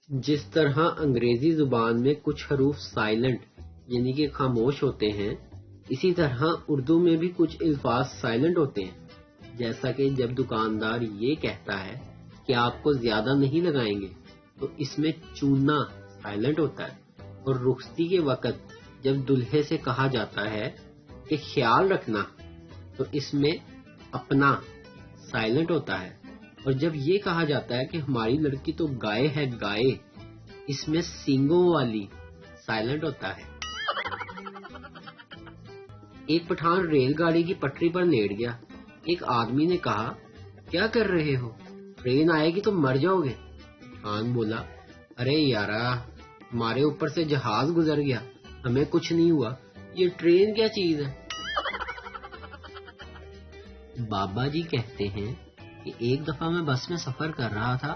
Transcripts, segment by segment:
جس طرح انگریزی زبان میں کچھ حروف سائلنٹ یعنی کہ خاموش ہوتے ہیں، اسی طرح اردو میں بھی کچھ الفاظ سائلنٹ ہوتے ہیں، جیسا کہ جب دکاندار یہ کہتا ہے کہ آپ کو زیادہ نہیں لگائیں گے تو اس میں چوننا سائلنٹ ہوتا ہے، اور رخصتی کے وقت جب دلہے سے کہا جاتا ہے کہ خیال رکھنا تو اس میں اپنا سائلنٹ ہوتا ہے، اور جب یہ کہا جاتا ہے کہ ہماری لڑکی تو گائے ہے گائے، اس میں سینگوں والی سائلنٹ ہوتا ہے۔ ایک پٹھان ریل گاڑی کی پٹری پر لیٹ گیا۔ ایک آدمی نے کہا، کیا کر رہے ہو؟ ٹرین آئے گی تو مر جاؤ گے۔ پٹھان بولا، ارے یارا، ہمارے اوپر سے جہاز گزر گیا، ہمیں کچھ نہیں ہوا، یہ ٹرین کیا چیز ہے؟ بابا جی کہتے ہیں کہ ایک دفعہ میں بس میں سفر کر رہا تھا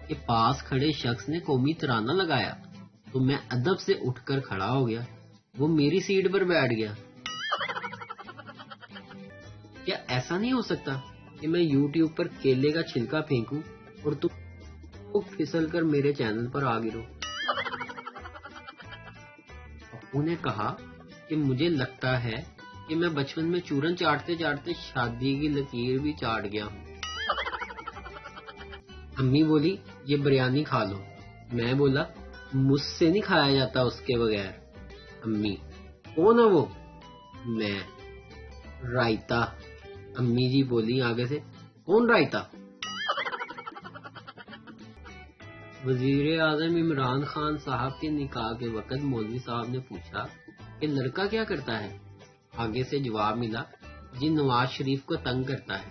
کہ پاس کھڑے شخص نے قومی ترانہ لگایا تو میں ادب سے اٹھ کر کھڑا ہو گیا، وہ میری سیٹ پر بیٹھ گیا۔ کیا ایسا نہیں ہو سکتا کہ میں یوٹیوب پر کیلے کا چھلکا پھینکوں اور تم پھسل کر میرے چینل پر آ گرو؟ ابو نے کہا کہ مجھے لگتا ہے کہ میں بچپن میں چورن چاٹتے چاٹتے شادی کی لکیر بھی چاٹ گیا ہوں۔ امی بولی، یہ بریانی کھا لو۔ میں بولا، مجھ سے نہیں کھایا جاتا اس کے بغیر۔ امی، کون ہے وہ؟ میں، رائتا۔ امی جی بولی آگے سے، کون رائتا؟ وزیر اعظم عمران خان صاحب کے نکاح کے وقت مولوی صاحب نے پوچھا کہ لڑکا کیا کرتا ہے؟ آگے سے جواب ملا، جی نواز شریف کو تنگ کرتا ہے۔